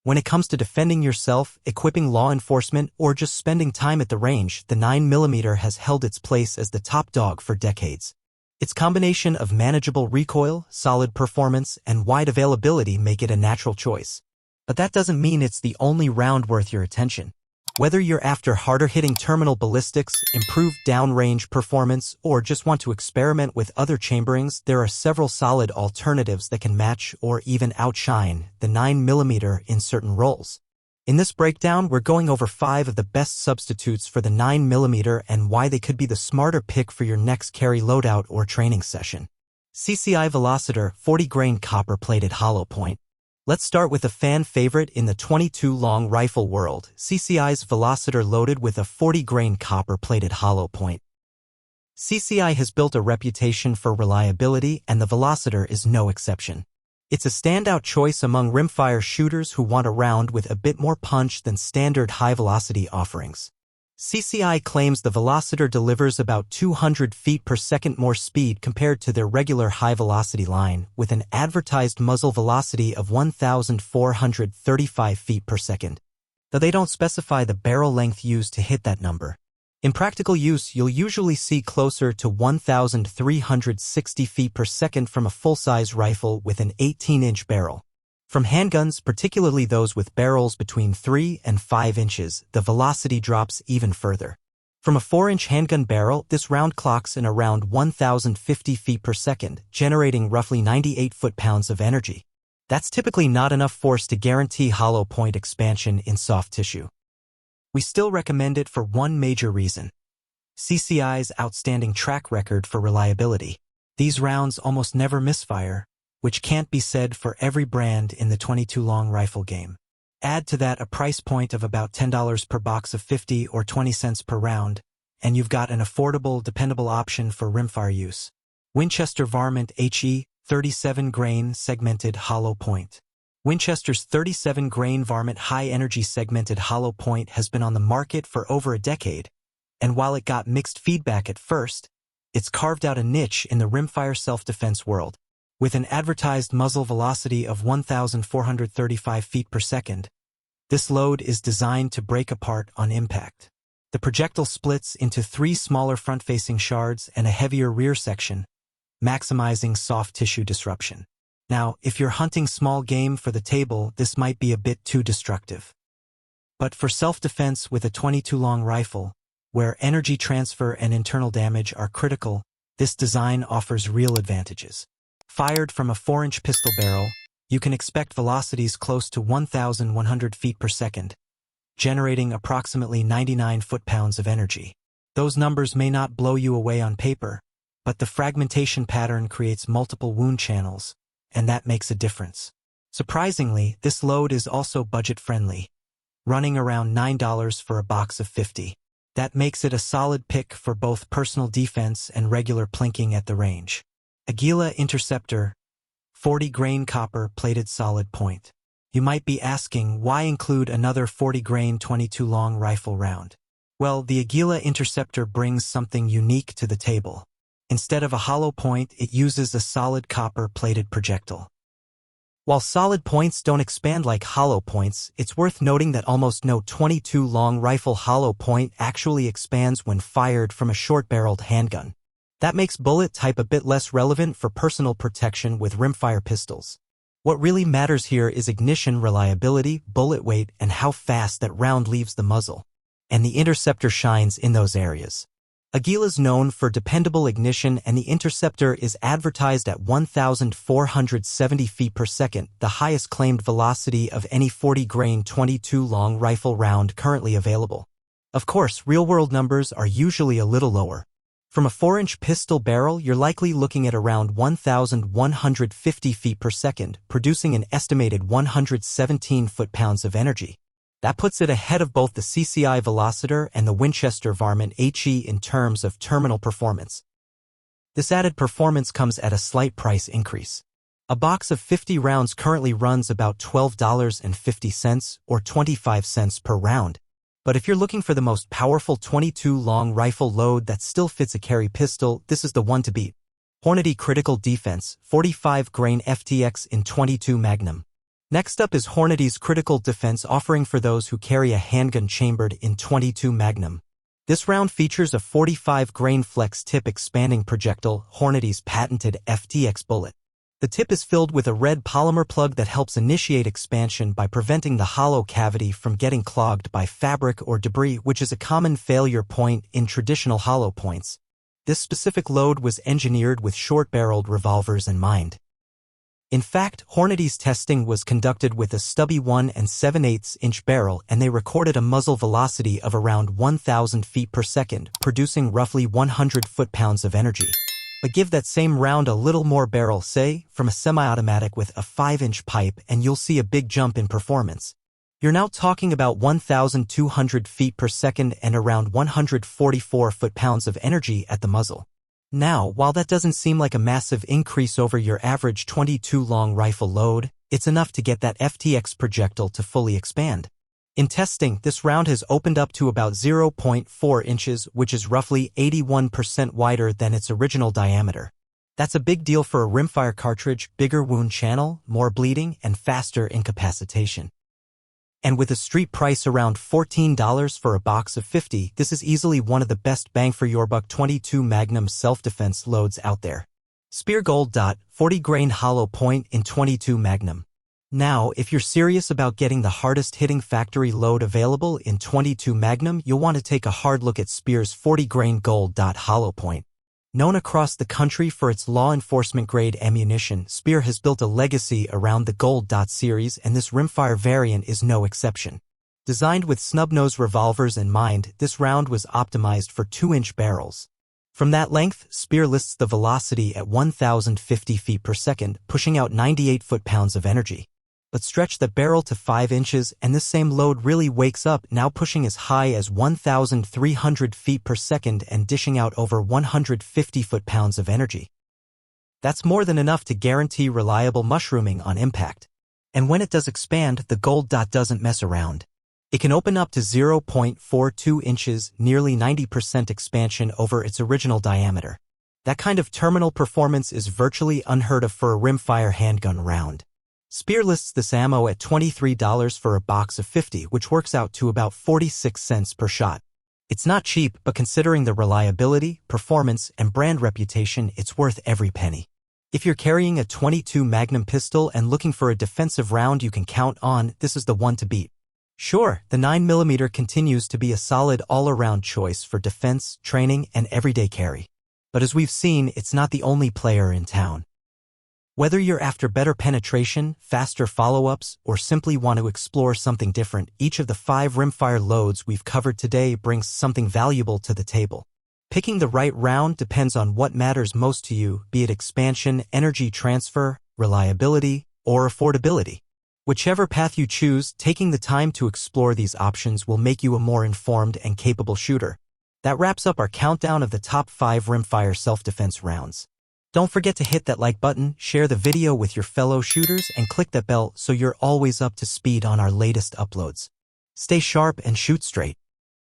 When it comes to defending yourself, equipping law enforcement, or just spending time at the range, the 9mm has held its place as the top dog for decades. Its combination of manageable recoil, solid performance, and wide availability make it a natural choice. But that doesn't mean it's the only round worth your attention. Whether you're after harder-hitting terminal ballistics, improved downrange performance, or just want to experiment with other chamberings, there are several solid alternatives that can match or even outshine the 9mm in certain roles. In this breakdown, we're going over 5 of the best substitutes for the 9mm and why they could be the smarter pick for your next carry loadout or training session. CCI Velocitor 40-grain copper-plated hollow point. Let's start with a fan favorite in the 22 long rifle world, CCI's Velocitor loaded with a 40-grain copper-plated hollow point. CCI has built a reputation for reliability, and the Velocitor is no exception. It's a standout choice among rimfire shooters who want a round with a bit more punch than standard high-velocity offerings. CCI claims the Velocitor delivers about 200 feet per second more speed compared to their regular high-velocity line, with an advertised muzzle velocity of 1,435 feet per second, though they don't specify the barrel length used to hit that number. In practical use, you'll usually see closer to 1,360 feet per second from a full-size rifle with an 18-inch barrel. From handguns, particularly those with barrels between 3 and 5 inches, the velocity drops even further. From a 4-inch handgun barrel, this round clocks in around 1,050 feet per second, generating roughly 98 foot-pounds of energy. That's typically not enough force to guarantee hollow point expansion in soft tissue. We still recommend it for one major reason: CCI's outstanding track record for reliability. These rounds almost never misfire, which can't be said for every brand in the 22 long rifle game. Add to that a price point of about $10 per box of 50 or 20 cents per round, and you've got an affordable, dependable option for rimfire use. Winchester Varmint HE 37-grain segmented hollow point. Winchester's 37-grain Varmint high-energy segmented hollow point has been on the market for over a decade, and while it got mixed feedback at first, it's carved out a niche in the rimfire self-defense world. With an advertised muzzle velocity of 1,435 feet per second, this load is designed to break apart on impact. The projectile splits into 3 smaller front-facing shards and a heavier rear section, maximizing soft tissue disruption. Now, if you're hunting small game for the table, this might be a bit too destructive. But for self-defense with a 22 long rifle, where energy transfer and internal damage are critical, this design offers real advantages. Fired from a 4-inch pistol barrel, you can expect velocities close to 1,100 feet per second, generating approximately 99 foot-pounds of energy. Those numbers may not blow you away on paper, but the fragmentation pattern creates multiple wound channels, and that makes a difference. Surprisingly, this load is also budget-friendly, running around $9 for a box of 50. That makes it a solid pick for both personal defense and regular plinking at the range. Aguila Interceptor 40-grain copper-plated solid point. You might be asking, why include another 40-grain 22 long rifle round? Well, the Aguila Interceptor brings something unique to the table. Instead of a hollow point, it uses a solid copper-plated projectile. While solid points don't expand like hollow points, it's worth noting that almost no 22 long rifle hollow point actually expands when fired from a short-barreled handgun. That makes bullet type a bit less relevant for personal protection with rimfire pistols. What really matters here is ignition reliability, bullet weight, and how fast that round leaves the muzzle. And the Interceptor shines in those areas. Aguila's known for dependable ignition, and the Interceptor is advertised at 1,470 feet per second, the highest claimed velocity of any 40-grain 22 long rifle round currently available. Of course, real-world numbers are usually a little lower. From a 4-inch pistol barrel, you're likely looking at around 1,150 feet per second, producing an estimated 117 foot-pounds of energy. That puts it ahead of both the CCI Velocitor and the Winchester Varmint HE in terms of terminal performance. This added performance comes at a slight price increase. A box of 50 rounds currently runs about $12.50 or 25 cents per round. But if you're looking for the most powerful 22 long rifle load that still fits a carry pistol, this is the one to beat. Hornady Critical Defense 45-grain FTX in 22 Magnum. Next up is Hornady's critical defense offering for those who carry a handgun chambered in .22 Magnum. This round features a 45-grain flex tip expanding projectile, Hornady's patented FTX bullet. The tip is filled with a red polymer plug that helps initiate expansion by preventing the hollow cavity from getting clogged by fabric or debris, which is a common failure point in traditional hollow points. This specific load was engineered with short-barreled revolvers in mind. In fact, Hornady's testing was conducted with a stubby 1 7/8-inch barrel, and they recorded a muzzle velocity of around 1,000 feet per second, producing roughly 100 foot-pounds of energy. But give that same round a little more barrel, say, from a semi-automatic with a 5-inch pipe, and you'll see a big jump in performance. You're now talking about 1,200 feet per second and around 144 foot-pounds of energy at the muzzle. Now, while that doesn't seem like a massive increase over your average .22 long rifle load, it's enough to get that FTX projectile to fully expand. In testing, this round has opened up to about 0.4 inches, which is roughly 81% wider than its original diameter. That's a big deal for a rimfire cartridge, bigger wound channel, more bleeding, and faster incapacitation. And with a street price around $14 for a box of 50, this is easily one of the best bang-for-your-buck .22 Magnum self-defense loads out there. Speer Gold. 40-grain hollow point in .22 Magnum. Now, if you're serious about getting the hardest-hitting factory load available in .22 Magnum, you'll want to take a hard look at Speer's 40-grain Gold. Hollow point. Known across the country for its law enforcement-grade ammunition, Speer has built a legacy around the Gold. Series, and this rimfire variant is no exception. Designed with snub-nose revolvers in mind, this round was optimized for 2-inch barrels. From that length, Speer lists the velocity at 1,050 feet per second, pushing out 98 foot-pounds of energy. But stretch the barrel to 5 inches and this same load really wakes up, now pushing as high as 1,300 feet per second and dishing out over 150 foot-pounds of energy. That's more than enough to guarantee reliable mushrooming on impact. And when it does expand, the Gold. Doesn't mess around. It can open up to 0.42 inches, nearly 90% expansion over its original diameter. That kind of terminal performance is virtually unheard of for a rimfire handgun round. Speer lists this ammo at $23 for a box of 50, which works out to about 46 cents per shot. It's not cheap, but considering the reliability, performance, and brand reputation, it's worth every penny. If you're carrying a .22 Magnum pistol and looking for a defensive round you can count on, this is the one to beat. Sure, the 9mm continues to be a solid all-around choice for defense, training, and everyday carry. But as we've seen, it's not the only player in town. Whether you're after better penetration, faster follow-ups, or simply want to explore something different, each of the 5 rimfire loads we've covered today brings something valuable to the table. Picking the right round depends on what matters most to you, be it expansion, energy transfer, reliability, or affordability. Whichever path you choose, taking the time to explore these options will make you a more informed and capable shooter. That wraps up our countdown of the top 5 rimfire self-defense rounds. Don't forget to hit that like button, share the video with your fellow shooters, and click that bell so you're always up to speed on our latest uploads. Stay sharp and shoot straight.